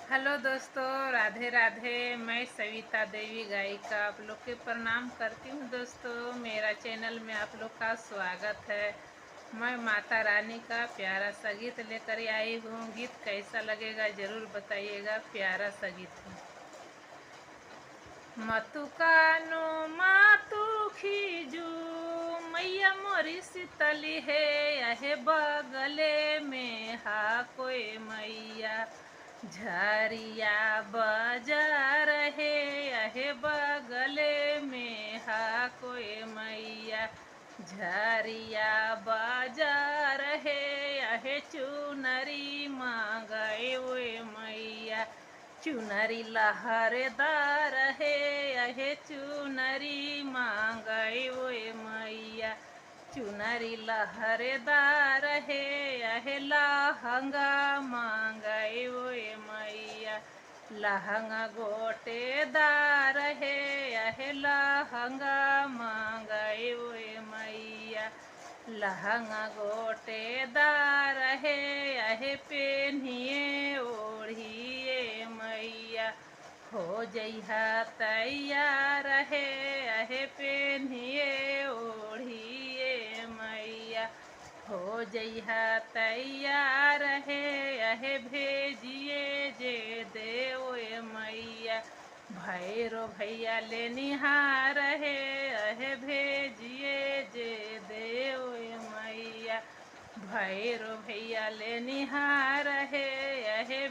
Hello दोस्तों, राधे राधे। मैं सविता देवी गायिका आप लोग के प्रणाम करती हूँ। दोस्तों, मेरा चैनल में आप लोग का स्वागत है। मैं माता रानी का प्यारा सा गीत लेकर आई हूँ। गीत कैसा लगेगा ज़रूर बताइएगा। प्यारा सा गीत है। मतु कानो मातु खीजू मैया मोरी शीतली है, यहे बगले में हा कोई मैया झरिया बजा रहे, यहे बगले में हा कोई मैया झरिया बजा रहे, यहे चुनरी मांगए ओए मैया चुनरी लहरेदार है, यहे चुनरी मांगई ओए मैया चुनरी लहरेदार है, यहे लहंगा मांगई ओए मैया लहंगा गोटेदार है, यहे लहंगा मांगई ओए मैया लहंगा गोटेदार है, यहे पेन्हिए ओढ़िए मैया हो जइहा तैयार है, यहे पेन्हिए ओढ़िए मैया हो जइहा तैयार है, यहे भेजिए जे देओए मैया भैरो भैया ले निहार है, यहे भेजिए जे देओए मैया भैरो भैया ले निहार है, यहे